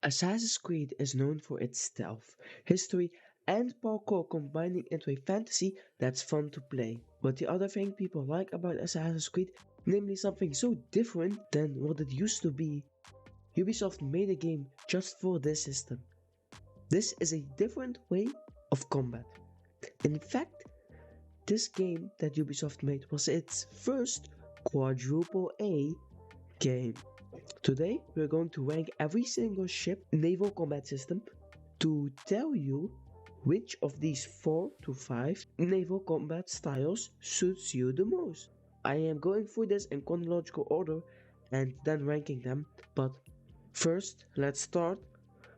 Assassin's Creed is known for its stealth, history, and parkour combining into a fantasy that's fun to play. But the other thing people like about Assassin's Creed, namely something so different than what it used to be, Ubisoft made a game just for this system. This is a different way of combat. In fact, this game that Ubisoft made was its first quadruple A game. Today, we're going to rank every single ship naval combat system to tell you which of these 4 to 5 naval combat styles suits you the most. I am going through this in chronological order and then ranking them, but first, let's start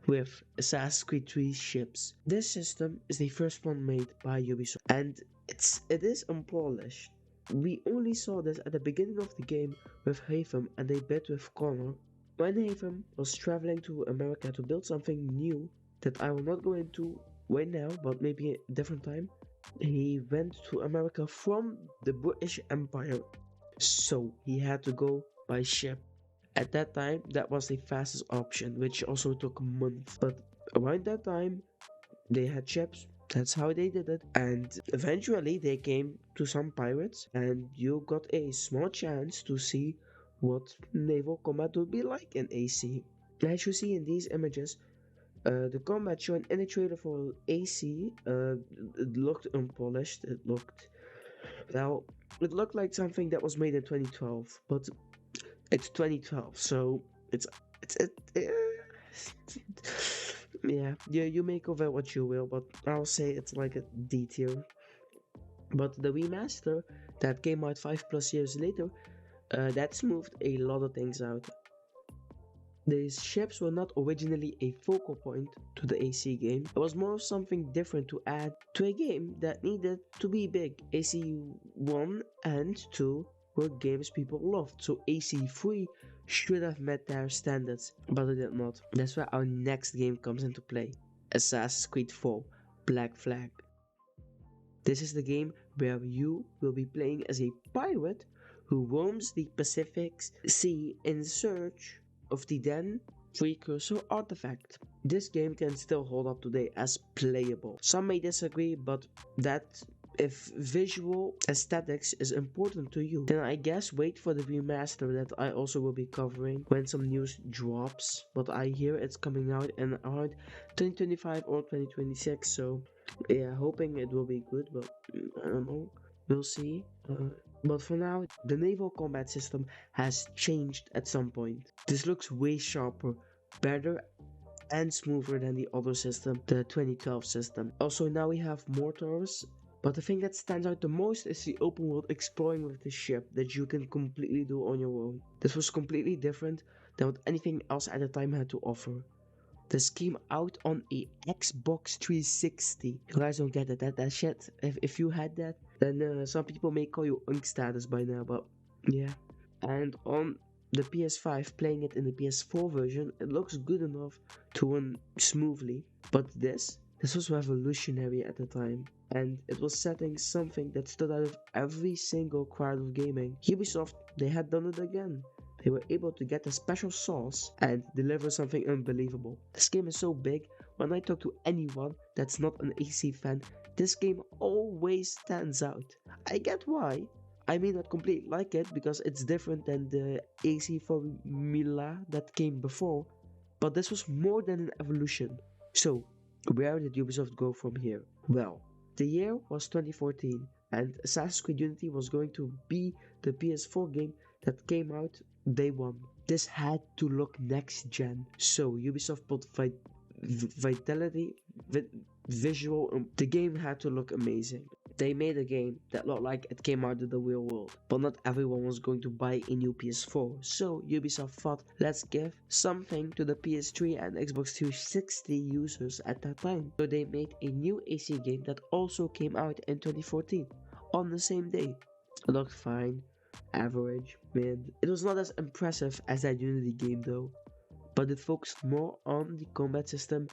with Assassin's Creed 3 ships. This system is the first one made by Ubisoft and it is unpolished. We only saw this at the beginning of the game with Hatham and a bit with Connor. When Hatham was traveling to America to build something new that I will not go into right now, but maybe a different time, he went to America from the British Empire, so he had to go by ship. At that time, that was the fastest option, which also took a month. But around that time, they had ships. That's how they did it. And eventually, they came to some pirates, and you got a small chance to see what naval combat would be like in AC. As you see in these images, the combat shown in the trailer for AC, it looked unpolished. Well, it looked like something that was made in 2012, but it's 2012, so it's yeah, you make of it what you will, but I'll say it's like a D tier. But the remaster that came out 5+ years later, that smoothed a lot of things out. These ships were not originally a focal point to the AC game. It was more of something different to add to a game that needed to be big. AC 1 and 2 were games people loved, so AC3 should have met their standards, but it did not. That's where our next game comes into play, Assassin's Creed 4 Black Flag. This is the game where you will be playing as a pirate who roams the Pacific Sea in search of the then precursor artifact. This game can still hold up today as playable. Some may disagree, but that if visual aesthetics is important to you, then I guess wait for the remaster that I also will be covering when some news drops. But I hear it's coming out in around 2025 or 2026, so yeah, hoping it will be good, but I don't know. We'll see. But for now, the naval combat system has changed at some point. This looks way sharper, better and smoother than the other system, the 2012 system. Also now we have mortars, but the thing that stands out the most is the open world exploring with the ship that you can completely do on your own. This was completely different than what anything else at the time had to offer. This came out on a Xbox 360. You guys don't get it, that shit. If you had that, then some people may call you Unk status by now, but yeah. And on the PS5, playing it in the PS4 version, it looks good enough to run smoothly. But this was revolutionary at the time, and it was setting something that stood out of every single crowd of gaming. Ubisoft, they had done it again. They were able to get a special sauce and deliver something unbelievable. This game is so big, when I talk to anyone that's not an AC fan, this game always stands out. I get why. I may not completely like it because it's different than the AC formula that came before, but this was more than an evolution. So, where did Ubisoft go from here? Well, the year was 2014 and Assassin's Creed Unity was going to be the PS4 game that came out day one. This had to look next gen, so Ubisoft put vitality, visual, the game had to look amazing. They made a game that looked like it came out of the real world, but not everyone was going to buy a new PS4, so Ubisoft thought, let's give something to the PS3 and Xbox 360 users at that time. So they made a new AC game that also came out in 2014, on the same day. It looked fine, average, man. It was not as impressive as that Unity game though, but it focused more on the combat system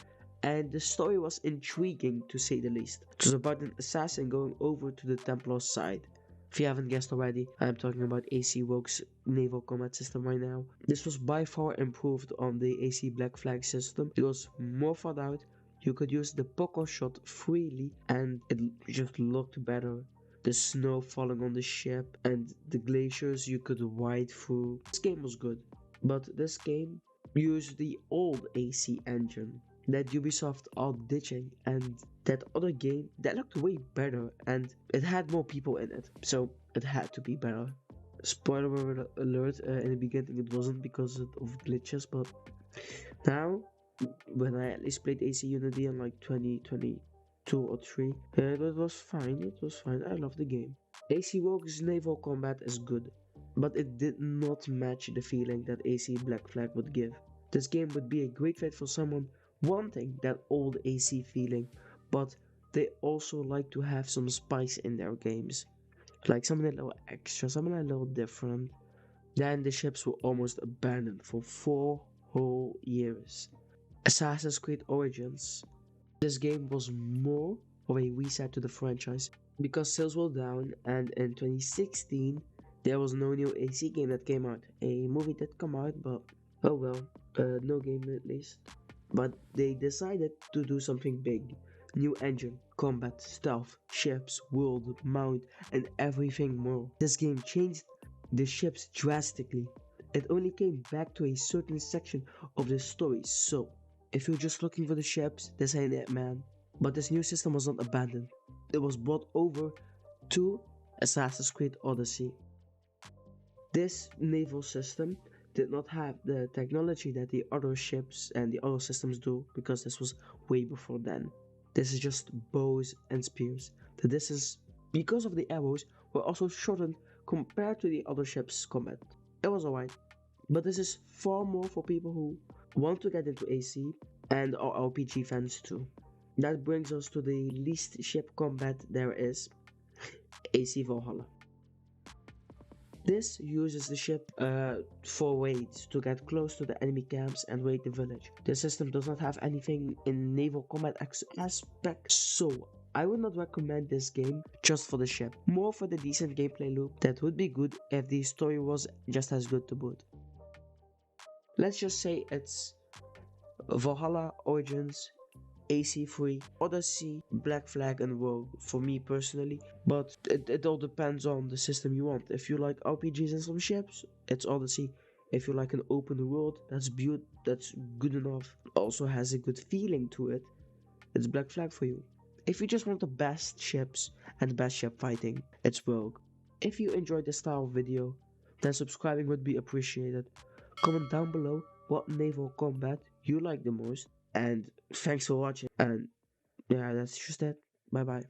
and the story was intriguing to say the least. It was about an assassin going over to the Templar's side. If you haven't guessed already, I'm talking about AC Rogue's naval combat system right now. This was by far improved on the AC Black Flag system. It was more thought out. You could use the poker shot freely and it just looked better. The snow falling on the ship and the glaciers you could ride through. This game was good, but this game used the old AC engine that Ubisoft are ditching, and that other game that looked way better and it had more people in it, so it had to be better. Spoiler alert, in the beginning it wasn't because of glitches, but now when I at least played AC Unity in like 2022 or 3, it was fine, I love the game. AC Rogue's naval combat is good, but it did not match the feeling that AC Black Flag would give. This game would be a great fit for someone wanting that old AC feeling, but they also like to have some spice in their games. Like something a little extra, something a little different. Then the ships were almost abandoned for 4 whole years. Assassin's Creed Origins. This game was more of a reset to the franchise because sales were down, and in 2016 there was no new AC game that came out. A movie did come out, but oh well, no game at least. But they decided to do something big. New engine, combat, stealth, ships, world, mount, and everything more. This game changed the ships drastically. It only came back to a certain section of the story, so if you're just looking for the ships, this ain't it, man. But this new system was not abandoned. It was brought over to Assassin's Creed Odyssey. This naval system did not have the technology that the other ships and the other systems do, because this was way before then. This is just bows and spears. The distance, because of the arrows, were also shortened compared to the other ships' combat. It was alright, but this is far more for people who want to get into AC and are RPG fans too. That brings us to the least ship combat there is, AC Valhalla. This uses the ship for raids to get close to the enemy camps and raid the village. The system does not have anything in naval combat aspect, so I would not recommend this game just for the ship, more for the decent gameplay loop that would be good if the story was just as good to boot. Let's just say it's Valhalla, Origins, AC3, Odyssey, Black Flag, and Rogue for me personally, but it all depends on the system you want. If you like RPGs and some ships, it's Odyssey. If you like an open world that's good enough, also has a good feeling to it, it's Black Flag for you. If you just want the best ships and the best ship fighting, it's Rogue. If you enjoyed this style of video, then subscribing would be appreciated. Comment down below what naval combat you like the most, and thanks for watching, and yeah, that's just it. Bye bye.